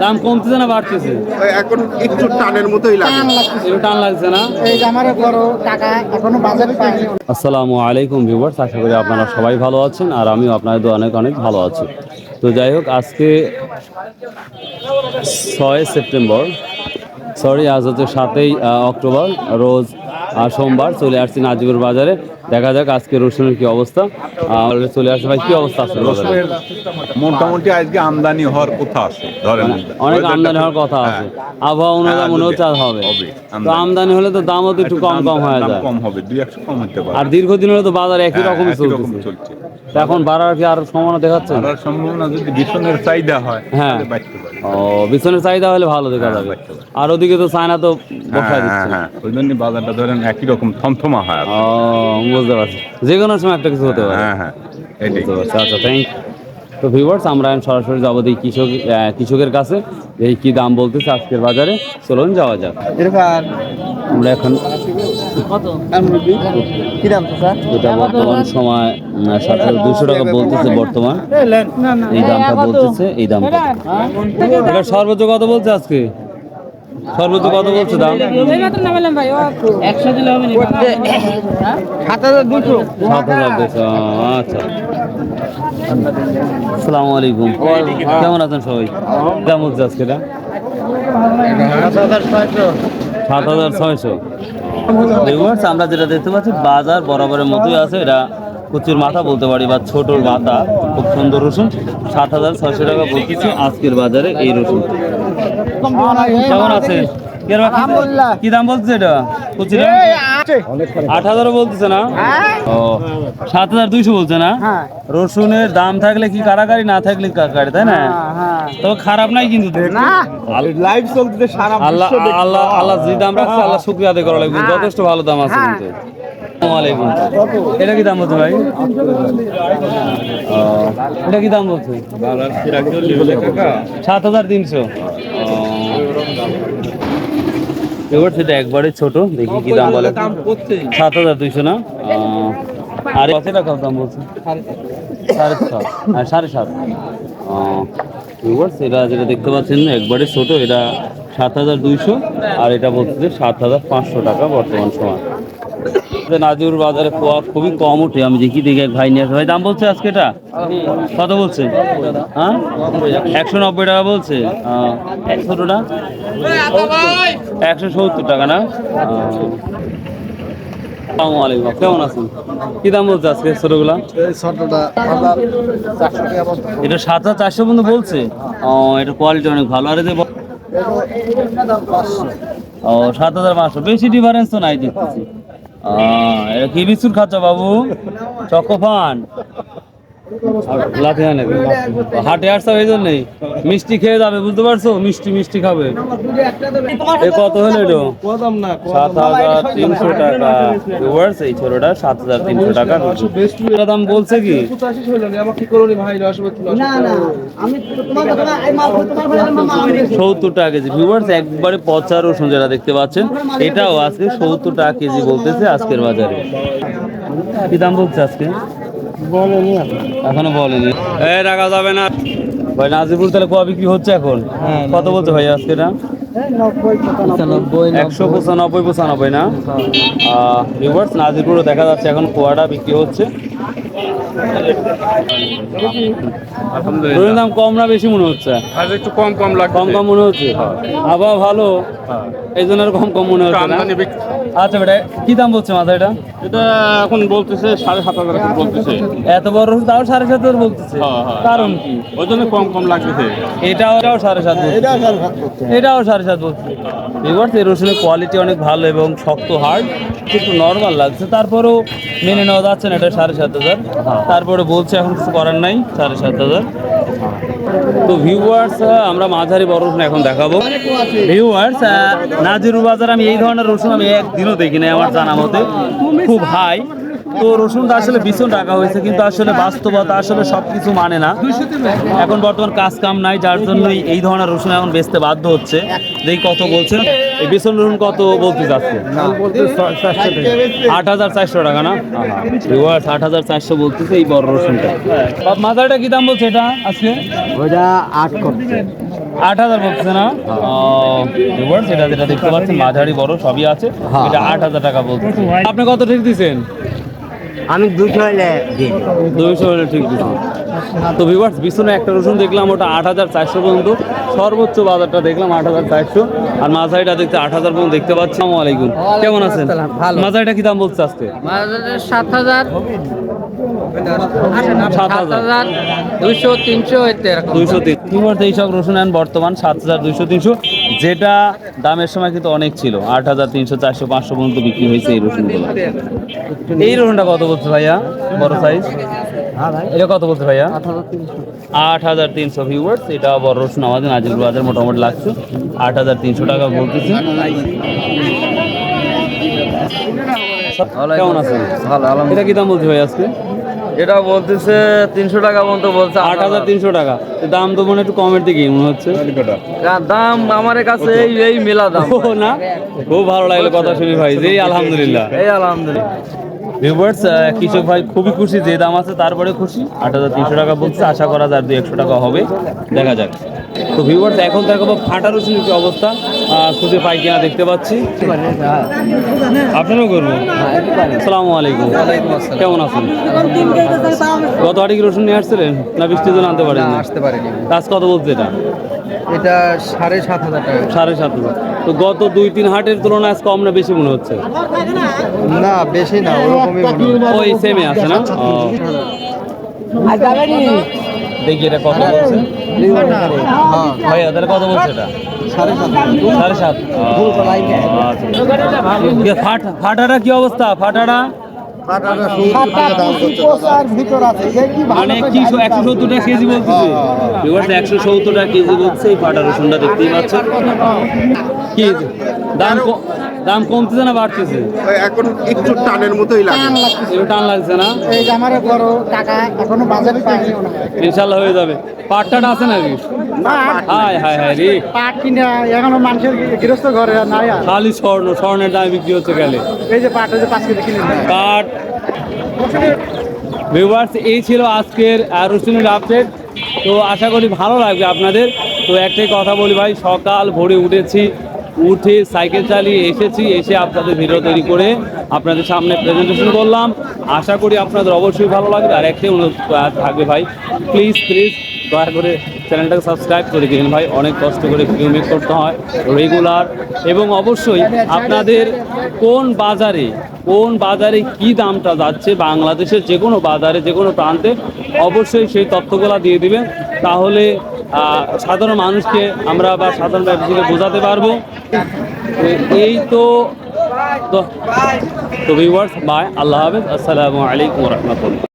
দাম কমতেছে না বাড়তেছে? এখন একটু টানের মতোই লাগে। একটু টান লাগছে না? আসসালামু আলাইকুম ভিউয়ার্স, আশা করি আপনারা সবাই ভালো আছেন আর আমিও আপনাদের অনেক অনেক ভালো আছি। তো যাই হোক, আজকে 6 সেপ্টেম্বর, আজ হচ্ছে 7 অক্টোবর, রোজ সোমবার। চলে আসছি নাজিপুর বাজারে। দেখা যাক আজকে রসুনের কি অবস্থা। চলে আসছে ভাই, কি অবস্থা আছে রসুনের? মোটামুটি আজকে আমদানি হওয়ার কথা আছে, ধরেন অনেক আমদানি হওয়ার কথা আছে। আবহাওয়া অনুযায়ী মনে হচ্ছে হবে। তো আমদানি হলে তো দামও তো একটু কম হয়ে যায়, কম হবে, 2-1 কম হতে পারে। আর দীর্ঘদিন হলে তো বাজার একই রকমই চলছে। এখন বাড়ার কি আর সম্ভাবনা দেখাচ্ছে? বাড়ার সম্ভাবনা যদি বিছনের চাহিদা হয়, হ্যাঁ, বাড়তে পারে। ও, বিছনের চাহিদা হলে ভালো দেখা যাবে। আর ওদিকে তো চায়না তো বসায় দিচ্ছে। ওই জন্য বাজারটা ধরেন একই রকম থমথমা হয়। ও, বুঝতে পারছি, যে কোনো সময় একটা কিছু হতে পারে। হ্যাঁ, বুঝতে পারছি। আচ্ছা, থ্যাংক। তো ভিউয়ার্স, আমরা সরাসরি যাবো এই কৃষকের কাছে, এই কি দাম বলতেছে আজকের বাজারে। চলুন যাওয়া যাক। আমরা এখন এটা বর্তমান সময় 7,200 টাকা বলতেছে বর্তমান। এই দামটা বলতেছে, এই দামটা। এটা সর্বোচ্চ কত বলছে আজকে? সর্বোচ্চ কত বলছে দাম? 7,200। আচ্ছা, আসসালামু আলাইকুম, কেমন আছেন সবাই? দাম বলছে আজকে এটা 7,600। আমরা যেটা দেখতে পাচ্ছি, বাজার বরাবরের মতোই আছে। এটা কুচির মাথা বলতে পারি, বা ছোট মাথা, খুব সুন্দর রসুন। 7,600 টাকা বলতেছে আজকের বাজারে এই রসুন। কেমন আছে? কি দাম বলছে এটা? 8,000 বলতেছে না? ও, 7,200 বলছে না? রসুনের দাম থাকলে কি কারাগারি, না থাকলে কারাগারি, তাই না? তো খারাপ নাই কিন্তু। আল্লাহ আল্লাহ আল্লাহ যে দাম রাখছে, আল্লাহ শুকরিয়া আদায় করা লাগবে। যথেষ্ট ভালো দাম আছে কিন্তু। আসসালামু আলাইকুম। এটা কি দাম বলছে ভাই? এটা কি দাম বলছে? 7,300। সেটা একবারে ছোট, দেখি কি দাম বলে। 7,200 না? আর কত টাকা দাম বলছে? 7,500। এটা যেটা দেখতে পাচ্ছেন একবারে ছোট, এটা 7,200, আর এটা বলছে 7,500 টাকা বর্তমান সময়। নাজির বাজারে পোয়া খুবই কম ওঠে। আমি দেখি এক ভাই নিয়ে আসে। ভাই দাম বলছে আজকে এটা কত বলছে? হ্যাঁ, 190 টাকা বলছে। ছোটটা 170 টাকা না? আসসালামু আলাইকুম, কেমন আছেন? কি দাম বলছে আজকে ছোটগুলা? এটা 7,400 পর্যন্ত বলছে। এটা কোয়ালিটি অনেক ভালো। আর এদের 7,500, বেশি ডিফারেন্স তো নাই দেখতেছি। এটা কি বিস্কুট খাচ্ছ বাবু? চকোফান লাথি হয় নাকি? হাটে আসছে এই জন্যই মিষ্টি খেয়ে যাবে, বুঝতে পারছো? মিষ্টি খাবে। কত হলো এটা? 7,300 টাকা। এই ছোটটা 7,300 টাকা দাম বলছে। কি 70 টাকা কেজি। ভিউয়ার্স, একবারে পচা রসুন যেটা দেখতে পাচ্ছেন, এটাও আজকে 70 টাকা কেজি বলতেছে আজকের বাজারে। কি দাম বলছে আজকে? এখনো বলেনি। রাখা যাবে না ভাই। নাজিপুর তাহলে কত বিক্রি হচ্ছে এখন? কত বলছে ভাই আজকে? না 195 না? ভিউয়ার্স, নাজিপুরও দেখা যাচ্ছে এখন কোয়াটা বিক্রি হচ্ছে। দাম কম না বেশি মনে হচ্ছে? একটু কম লাগে, কম মনে হচ্ছে। আবহাওয়া ভালো, এই জন্য কম মনে হচ্ছে না? আচ্ছা বেটা, কি দাম বলছে মাথা এটা? এটা এখন বলতেছে 7,500 বলতেছে। এত বড় রসুন তাও 7,500 বলতেছে? কারণ কি? ওই জন্য কম লাগতেছে। এটাও 7,500, এটাও 7,500 বলছে। এবার এই রসুনের কোয়ালিটি অনেক ভালো এবং শক্ত, হার্ড, একটু নর্মাল লাগছে, তারপরেও মেনে নেওয়া যাচ্ছে না। এটা 7,500, তারপরে বলছে এখন কিছু করার নাই, 7,500। তো ভিউয়ার্স, আমরা মাঝারি বড় রসুন এখন দেখাবো। ভিউয়ার্স, নাজিরুর বাজার আমি এই ধরনের রসুন আমি একদিনও দেখি নাই আমার জানা মতে, খুব হাই। তো রসুনটা আসলে ভীষণ রাখা হয়েছে, কিন্তু আসলে বাস্তবতা আসলে সবকিছু মানে না। এখন বর্তমান কাজ কাম নাই, যার জন্যই এই ধরনের রসুন এখন বেচতে বাধ্য হচ্ছে। দেখি কত বলছে। এই বেসন রসুন কত বলতে যাচ্ছে? 8,400 টাকা না? ভিউয়ার্স 8,400 বলতেছে এই বড় রসুনটা। মাথাটা কি দাম বলছে এটা আজকে? ওইটা 8 করছে। 8,000 বলতেছে না? ভিউয়ার্স এটা যেটা দেখতে পাচ্ছেন মাঝারি বড় সবই আছে, এটা 8,000 টাকা বলতেছে। আপনি কত ঠিক দিচ্ছেন? আমি 200 হলে দিই। 200 হলে ঠিক দিচ্ছেন। তো ভিউয়ার্স বিছনে একটা রসুন দেখলাম ওটা 8,400 পর্যন্ত, সর্বোচ্চ বাজারটা দেখলাম 8,400, আর মাঝারিটা দেখতে 8,000 পর্যন্ত দেখতে পাচ্ছি। আসসালামু আলাইকুম, কেমন আছেন? ভালো। মাঝারিটা কি দাম বলছে আজকে? 7,000 7,000 200 300 এরকম। 203 ভিউয়ার্স এইসব রসুন আন বর্তমান 7,200 300, যেটা দামের সময় কিন্তু অনেক ছিল, 8,300 400 500 পর্যন্ত বিক্রি হয়েছে এই রসুনগুলো। এই রসুনটা কত বলছে ভাইয়া? বড় সাইজ এটা কত বলছে ভাইয়া? 8,300 ভিউয়ার্স, এটা বড় রসুন আমাদের নাজির বাজার মোটামুটি লাগছে 8,300 টাকা বলতেছে। কেমন আছেন? ভালো এটা কি দাম বলছে ভাই আজকে? এটা বলতেছে 300 টাকা পর্যন্ত বলছে। 8,300 টাকা। দাম তো মনে একটু কমের দিকে মনে হচ্ছে। দাম আমার কাছে এই মেলা দাম। ও না, খুব ভালো লাগলো কথা শুনি ভাই, জি আলহামদুলিল্লাহ। এই আলহামদুলিল্লাহ। ভিউয়ার্স কৃষক ভাই খুবই খুশি, যে দাম আছে তারপরে খুশি। 8,300 টাকা বলছে, আশা করা যায় 200 টাকা হবে, দেখা যাক। তো ভিউয়ার্স এখন দেখাবো ফাটা রসুনের কি অবস্থা, খুঁজে পাই কিনা দেখতে পাচ্ছি। আপনারও করবো। আসসালামু আলাইকুম, কেমন আছেন? গত হাটে কি রসুন নিয়ে আসছিলেন না বৃষ্টির জন্য আনতে পারেন? আসতে পারিনি। কাজ কত বলছে এটা? এটা 7,500 টাকা। 7,500। তো গত 2-3 হাটের তুলনায় আজ কম না বেশি মনে হচ্ছে? না বেশি না, ওরকমই মনে হয়। ওই সেমে আছে না? দেখি এটা কত বলছে ভাই, ওদের কত বলছে এটা? 7.5। ফাটাটা কি অবস্থা? ফাটাটা মানে কি 170 টাকা কেজি বলতেছে? 170 টাকা কেজি বলছে এই ফাটা রসুনটা, দেখতেই পাচ্ছেন। কি দাম কমতেছে না বাড়তেছে? এখন একটু টানের মতোই লাগে। একটু টান লাগছে না? এই যে আমার বড় টাকা এখনো বাজারে পাইনি। ইনশাল্লাহ হয়ে যাবে। পাটটা আছে নাকি? হাই হাই হাই রে, পাট কিনা এখনো মানুষের গৃহস্থ ঘরে আর নাই। আর খালি স্বর্ণের দামে বিক্রি হচ্ছে গেলে। এই যে পাট, এই যে 5 কেজি কিনে পাট। ভিউয়ার্স এই ছিল আজকের রসুনের আপডেট। তো আশা করি ভালো লাগবে আপনাদের। তো একটাই কথা বলি ভাই, সকাল ভোরে উঠে সাইকেল চালিয়ে এসেছি, এসে আপনাদের ভিডিও তৈরি করে আপনাদের সামনে প্রেজেন্টেশন করলাম। আশা করি আপনাদের অবশ্যই ভালো লাগবে। আর একটাই অনুরোধ থাকবে ভাই, প্লিজ দয়া করে চ্যানেলটাকে সাবস্ক্রাইব করে দিন ভাই, অনেক কষ্ট করে ভিডিও মেক করতে হয় রেগুলার। এবং অবশ্যই আপনাদের কোন বাজারে কি দামটা যাচ্ছে বাংলাদেশের যে কোনো বাজারে, যে কোনো প্রান্তে, অবশ্যই সেই তথ্যগুলো দিয়ে দিবেন। তাহলে সাধারণ মানুষকে আমরা বা সাধারণ ব্যবসায়ীকে বোঝাতে পারবো। এই তো ভিউয়ার্স, বাই, আল্লাহ হাফেজ, আসসালামু আলাইকুম ওয়া রাহমাতুল্লাহ।